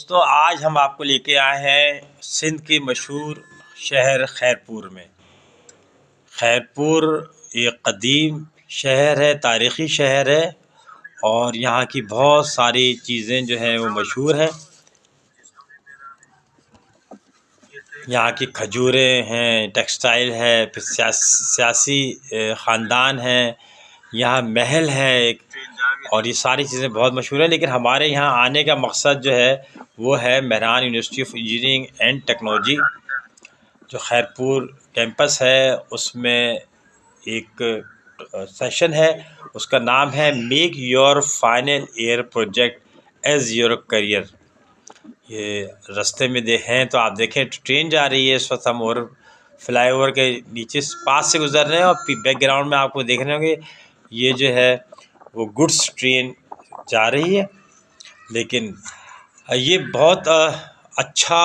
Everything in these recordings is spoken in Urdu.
دوستوں، آج ہم آپ کو لے کے آئے ہیں سندھ کے مشہور شہر خیرپور میں۔ خیرپور ایک قدیم شہر ہے، تاریخی شہر ہے، اور یہاں کی بہت ساری چیزیں جو ہیں وہ مشہور ہیں۔ یہاں کی کھجوریں ہیں، ٹیکسٹائل ہے، پھر سیاسی خاندان ہیں، یہاں محل ہے ایک، اور یہ ساری چیزیں بہت مشہور ہیں۔ لیکن ہمارے یہاں آنے کا مقصد جو ہے وہ ہے Mehran university of engineering and technology, جو خیرپور کیمپس ہے، اس میں ایک سیشن ہے، اس کا نام ہے make your final year project as your career. یہ رستے میں ہیں تو آپ دیکھیں ٹرین جا رہی ہے، اس وقت ہم اور فلائی اوور کے نیچے پاس سے گزر رہے ہیں، اور بیک گراؤنڈ میں آپ کو دیکھ رہے ہوں گے یہ جو ہے وہ گڈس ٹرین جا رہی ہے۔ لیکن یہ بہت اچھا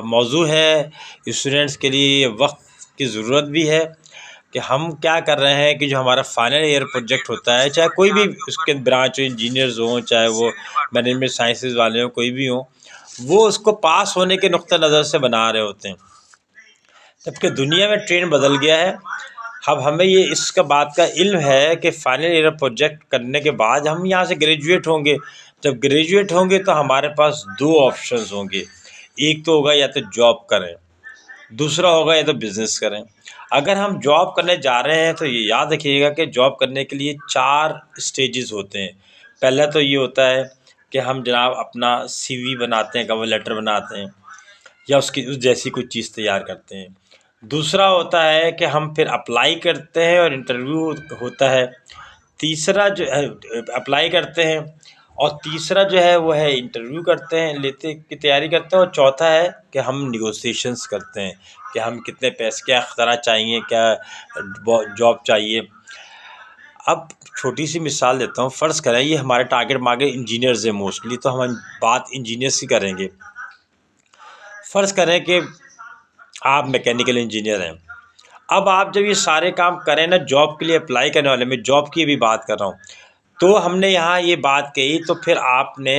موضوع ہے اسٹوڈنٹس کے لیے، وقت کی ضرورت بھی ہے کہ ہم کیا کر رہے ہیں کہ جو ہمارا فائنل ایئر پروجیکٹ ہوتا ہے، چاہے کوئی بھی اس کے برانچ ہو، انجینئرز ہوں، چاہے وہ مینجمنٹ سائنسز والے ہوں، کوئی بھی ہوں، وہ اس کو پاس ہونے کے نقطہ نظر سے بنا رہے ہوتے ہیں۔ جبکہ دنیا میں ٹرینڈ بدل گیا ہے، اب ہمیں یہ اس کا بات کا علم ہے کہ فائنل ایئر پروجیکٹ کرنے کے بعد ہم یہاں سے گریجویٹ ہوں گے۔ جب گریجویٹ ہوں گے تو ہمارے پاس دو آپشنز ہوں گے، ایک تو ہوگا یا تو جاب کریں، دوسرا ہوگا یا تو بزنس کریں۔ اگر ہم جاب کرنے جا رہے ہیں تو یہ یاد رکھیے گا کہ جاب کرنے کے لیے 4 اسٹیجز ہوتے ہیں۔ پہلا تو یہ ہوتا ہے کہ ہم جناب اپنا CV بناتے ہیں، کور لیٹر بناتے ہیں، یا اس جیسی کوئی چیز تیار کرتے ہیں۔ دوسرا ہوتا ہے کہ ہم پھر اپلائی کرتے ہیں اور انٹرویو ہوتا ہے۔ تیسرا جو ہے اپلائی کرتے ہیں، اور تیسرا جو ہے وہ ہے انٹرویو کرتے ہیں، لیتے کی تیاری کرتے ہیں، اور چوتھا ہے کہ ہم نیگوسیشنز کرتے ہیں کہ ہم کتنے پیسے، کیا اختراع چاہیے، کیا جاب چاہیے۔ اب چھوٹی سی مثال دیتا ہوں، فرض کریں یہ ہمارے ٹارگیٹ مارکیٹ انجینئرز ہیں موسٹلی، تو ہم بات انجینئرز کی کریں گے۔ فرض کریں کہ آپ میکینیکل انجینئر ہیں، اب آپ جب یہ سارے کام کریں نا، جاب کے لیے اپلائی کرنے والے، میں جاب کی بھی بات کر رہا ہوں، تو ہم نے یہاں یہ بات کہی، تو پھر آپ نے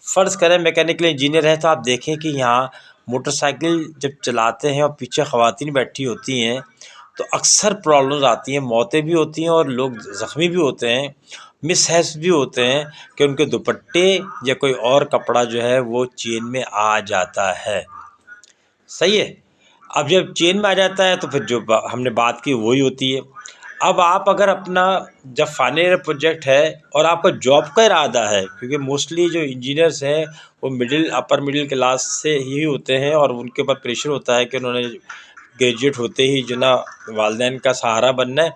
فرض کریں میکینیکل انجینئر ہے، تو آپ دیکھیں کہ یہاں موٹر سائیکل جب چلاتے ہیں اور پیچھے خواتین بیٹھی ہوتی ہیں تو اکثر پرابلمز آتی ہیں، موتیں بھی ہوتی ہیں اور لوگ زخمی بھی ہوتے ہیں، مس ہیلپ بھی ہوتے ہیں کہ ان کے دوپٹے یا کوئی اور کپڑا جو ہے وہ چین میں آ جاتا ہے۔ صحیح ہے؟ اب جب چین میں آ جاتا ہے تو پھر جو ہم نے بات کی وہی ہوتی ہے۔ اب آپ اگر اپنا جب فائنل ایئر پروجیکٹ ہے اور آپ کا جاب کا ارادہ ہے، کیونکہ موسٹلی جو انجینئرس ہیں وہ اپر مڈل کلاس سے ہی ہوتے ہیں، اور ان کے اوپر پریشر ہوتا ہے کہ انہوں نے گریجویٹ ہوتے ہی جو نا والدین کا سہارا بننا ہے،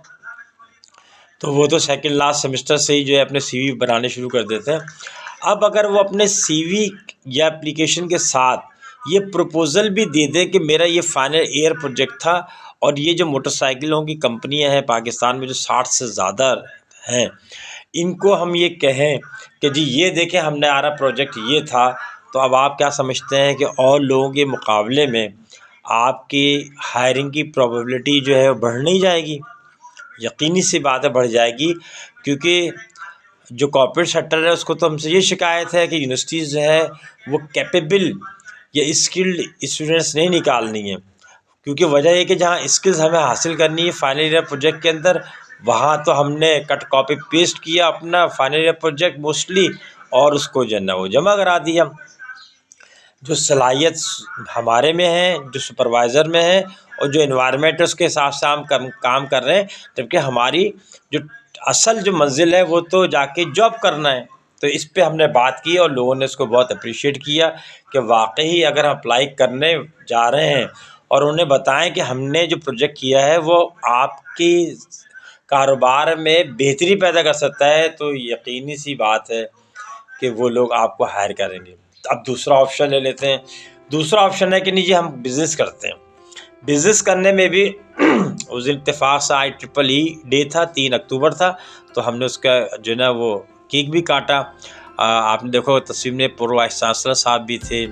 تو وہ تو سیکنڈ لاسٹ سیمسٹر سے ہی جو ہے اپنے CV بنانے شروع کر دیتے ہیں۔ اب اگر وہ اپنے CV یا اپلیکیشن کے ساتھ یہ پروپوزل بھی دے دیں کہ میرا یہ فائنل ایئر پروجیکٹ تھا، اور یہ جو موٹر سائیکلوں کی کمپنیاں ہیں پاکستان میں جو 60 سے زیادہ ہیں، ان کو ہم یہ کہیں کہ جی یہ دیکھیں ہم نے ہمارا پروجیکٹ یہ تھا، تو اب آپ کیا سمجھتے ہیں کہ اور لوگوں کے مقابلے میں آپ کی ہائرنگ کی پروبیبلٹی جو ہے بڑھ نہیں جائے گی؟ یقینی سی بات ہے بڑھ جائے گی، کیونکہ جو کارپوریٹ سیکٹر ہے اس کو تو ہم سے یہ شکایت ہے کہ یونیورسٹیز جو ہے وہ کیپیبل یا اسکلڈ اسٹوڈنٹس نہیں نکالنی ہیں، کیونکہ وجہ یہ کہ جہاں اسکلز ہمیں حاصل کرنی ہے فائنل ایئر پروجیکٹ کے اندر، وہاں تو ہم نے کٹ کاپی پیسٹ کیا اپنا فائنل ایئر پروجیکٹ موسٹلی، اور اس کو جو ہے نا وہ جمع کرا دیا۔ جو صلاحیت ہمارے میں ہے، جو سپروائزر میں ہے، اور جو انوائرمنٹ ہے اس کے حساب سے ہم کام کر رہے ہیں، جبکہ ہماری جو اصل جو منزل ہے وہ تو جا کے جاب کرنا ہے۔ تو اس پہ ہم نے بات کی اور لوگوں نے اس کو بہت اپریشیٹ کیا کہ واقعی اگر ہم اپلائی کرنے جا رہے ہیں اور انہیں بتائیں کہ ہم نے جو پروجیکٹ کیا ہے وہ آپ کی کاروبار میں بہتری پیدا کر سکتا ہے، تو یقینی سی بات ہے کہ وہ لوگ آپ کو ہائر کریں گے۔ اب دوسرا آپشن لے لیتے ہیں۔ دوسرا آپشن ہے کہ نہیں جی ہم بزنس کرتے ہیں۔ بزنس کرنے میں بھی اس دن اتفاق سے IEEE ڈے تھا، 3 اکتوبر تھا، تو ہم نے اس کا جو ہے نا وہ کیک بھی کاٹا۔ آپ نے دیکھو تصویر میں پورو وائس چانسلر صاحب بھی تھے،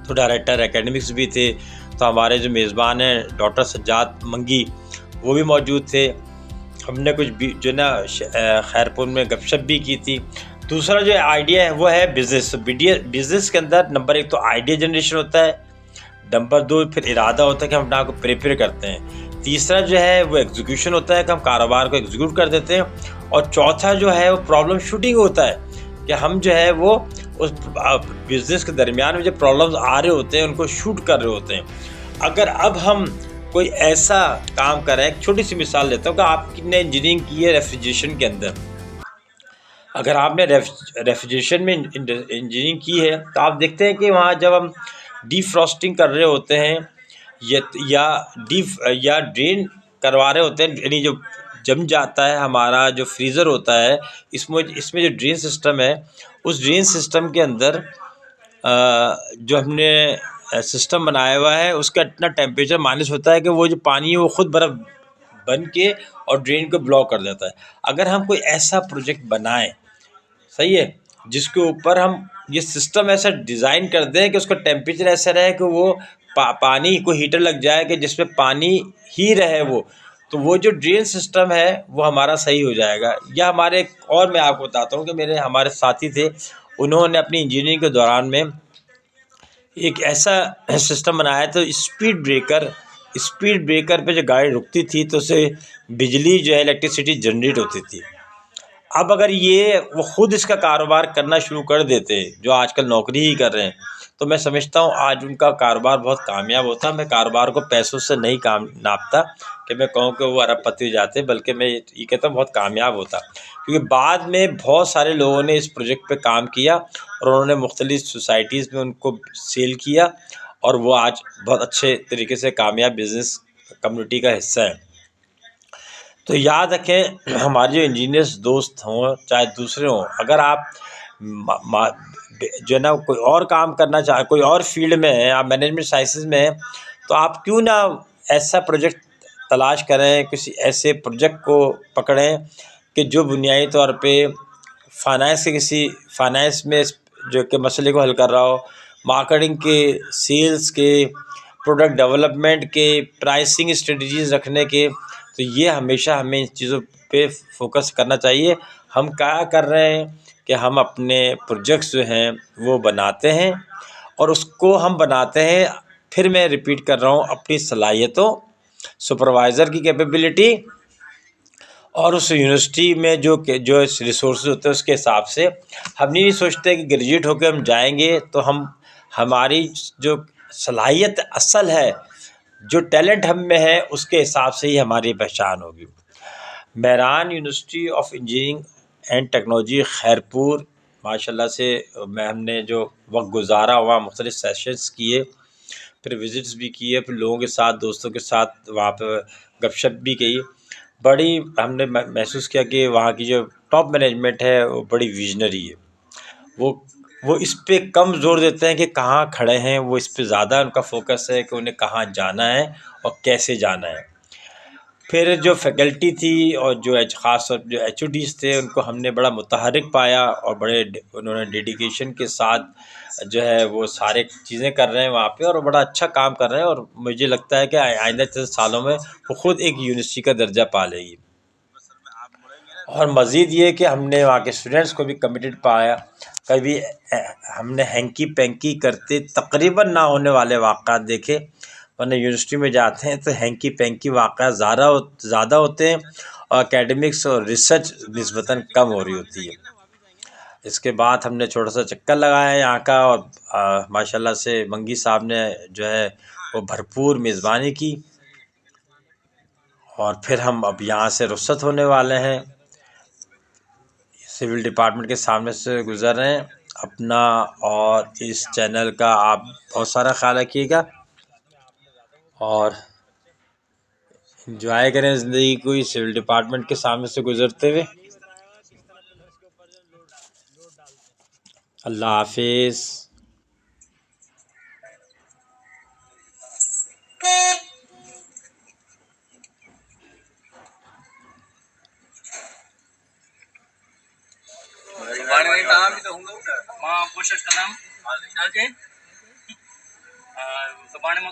تو ڈائریکٹر اکیڈمکس بھی تھے، تو ہمارے جو میزبان ہیں ڈاکٹر سجاد منگی وہ بھی موجود تھے۔ ہم نے کچھ بھی جو ہے نا خیرپور میں گپ شپ بھی کی تھی۔ دوسرا جو آئیڈیا ہے وہ ہے بزنس. بزنس کے اندر نمبر 1 تو آئیڈیا جنریشن ہوتا ہے, نمبر 2 پھر ارادہ ہوتا ہے کہ ہم اپنے آپ کو پریپیئر کرتے ہیں, تیسرا جو ہے وہ ایگزیکیوشن ہوتا ہے کہ ہم کاروبار کو ایگزیکیوٹ کر دیتے ہیں, اور چوتھا جو ہے وہ پرابلم شوٹنگ ہوتا ہے کہ ہم جو ہے وہ اس بزنس کے درمیان میں جو پرابلمز آ رہے ہوتے ہیں ان کو شوٹ کر رہے ہوتے ہیں. اگر اب ہم کوئی ایسا کام کریں, ایک چھوٹی سی مثال لیتا ہوں کہ آپ نے انجینئرنگ کی ہے ریفریجریشن کے اندر, اگر آپ نے ریفریجریشن میں انجینئرنگ کی ہے تو آپ دیکھتے ہیں کہ وہاں جب ہم ڈی فراسٹنگ کر رہے ہوتے ہیں یا ڈرین کروا رہے ہوتے ہیں, یعنی جو جم جاتا ہے ہمارا جو فریزر ہوتا ہے, اس میں جو ڈرین سسٹم ہے, اس ڈرین سسٹم کے اندر جو ہم نے سسٹم بنایا ہوا ہے اس کا اتنا ٹیمپریچر مائنس ہوتا ہے کہ وہ جو پانی ہے وہ خود برف بن کے اور ڈرین کو بلاک کر دیتا ہے. اگر ہم کوئی ایسا پروجیکٹ بنائیں, صحیح ہے, جس کے اوپر ہم یہ سسٹم ایسا ڈیزائن کر دیں کہ اس کا ٹیمپریچر ایسا رہے کہ وہ پانی کو ہیٹر لگ جائے کہ جس میں پانی ہی رہے وہ, تو وہ جو ڈرین سسٹم ہے وہ ہمارا صحیح ہو جائے گا. یا ہمارے اور میں آپ کو بتاتا ہوں کہ ہمارے ساتھی تھے, انہوں نے اپنی انجینئرنگ کے دوران میں ایک ایسا سسٹم بنایا تو اسپیڈ بریکر پہ جو گاڑی رکتی تھی تو اسے بجلی جو ہے الیکٹریسٹی جنریٹ ہوتی تھی. اب اگر وہ خود اس کا کاروبار کرنا شروع کر دیتے جو آج کل نوکری ہی کر رہے ہیں, تو میں سمجھتا ہوں آج ان کا کاروبار بہت کامیاب ہوتا. میں کاروبار کو پیسوں سے نہیں ناپتا کہ میں کہوں کہ وہ ارب پتی ہو جاتے, بلکہ میں یہ کہتا ہوں بہت کامیاب ہوتا, کیونکہ بعد میں بہت سارے لوگوں نے اس پروجیکٹ پہ کام کیا اور انہوں نے مختلف سوسائٹیز میں ان کو سیل کیا, اور وہ آج بہت اچھے طریقے سے کامیاب بزنس کمیونٹی کا حصہ ہے. تو یاد رکھیں ہمارے جو انجینئرس دوست ہوں چاہے دوسرے ہوں, اگر آپ جو ہے نا کوئی اور کام کرنا چاہیں, کوئی اور فیلڈ میں ہیں, آپ مینجمنٹ سائنسز میں ہیں, تو آپ کیوں نہ ایسا پروجیکٹ تلاش کریں, کسی ایسے پروجیکٹ کو پکڑیں کہ جو بنیادی طور پہ فائنانس میں جو کہ مسئلے کو حل کر رہا ہو, مارکیٹنگ کے, سیلز کے, پروڈکٹ ڈیولپمنٹ کے, پرائسنگ اسٹریٹجیز رکھنے کے. تو یہ ہمیشہ ہمیں ان چیزوں پہ فوکس کرنا چاہیے. ہم کیا کر رہے ہیں کہ ہم اپنے پروجیکٹس جو ہیں وہ بناتے ہیں, اور اس کو ہم بناتے ہیں, پھر میں ریپیٹ کر رہا ہوں, اپنی صلاحیتوں, سپروائزر کی کیپیبلٹی اور اس یونیورسٹی میں جو ریسورسز ہوتے ہیں اس کے حساب سے. ہم نہیں سوچتے کہ گریجویٹ ہو کے ہم جائیں گے تو ہماری جو صلاحیت اصل ہے, جو ٹیلنٹ ہم میں ہے, اس کے حساب سے ہی ہماری پہچان ہوگی. Mehran university of engineering and technology Khairpur, ماشاء اللہ سے ہم نے جو وقت گزارا وہاں مختلف سیشنز کیے, پھر وزٹس بھی کیے, پھر لوگوں کے ساتھ, دوستوں کے ساتھ وہاں پہ گپ شپ بھی کی. بڑی ہم نے محسوس کیا کہ وہاں کی جو ٹاپ مینجمنٹ ہے وہ بڑی ویژنری ہے. وہ اس پہ کم زور دیتے ہیں کہ کہاں کھڑے ہیں, وہ اس پہ زیادہ ان کا فوکس ہے کہ انہیں کہاں جانا ہے اور کیسے جانا ہے. پھر جو فیکلٹی تھی اور جو خاص طور جو ایچ او ڈیز تھے, ان کو ہم نے بڑا متحرک پایا, اور بڑے انہوں نے ڈیڈیکیشن کے ساتھ جو ہے وہ سارے چیزیں کر رہے ہیں وہاں پہ, اور بڑا اچھا کام کر رہے ہیں. اور مجھے لگتا ہے کہ آئندہ چند سالوں میں وہ خود ایک یونیورسٹی کا درجہ پا لے گی. اور مزید یہ کہ ہم نے وہاں کے اسٹوڈنٹس کو بھی کمیٹڈ پایا. کبھی ہم نے ہینکی پینکی کرتے تقریباً نہ ہونے والے واقعات دیکھے, ورنہ یونیورسٹی میں جاتے ہیں تو ہینکی پینکی واقعات زیادہ ہوتے ہیں, اور اکیڈمکس اور ریسرچ نسبتاً کم ہو رہی ہوتی ہے. اس کے بعد ہم نے چھوٹا سا چکر لگایا یہاں کا, اور ماشاء اللہ سے منگی صاحب نے جو ہے وہ بھرپور میزبانی کی, اور پھر ہم اب یہاں سے رخصت ہونے والے ہیں. سول ڈپارٹمنٹ کے سامنے سے گزر رہے ہیں. اپنا اور اس چینل کا آپ بہت سارا خیال رکھیے گا, اور انجوائے کریں زندگی کو سول ڈپارٹمنٹ کے سامنے سے گزرتے ہوئے. اللہ حافظ.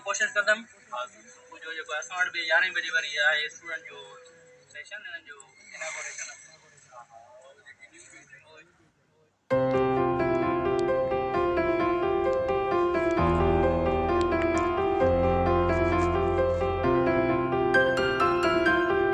کوشش کردم جو 11 بجے وری ہے اسٹوڈنٹ جو سیشن جو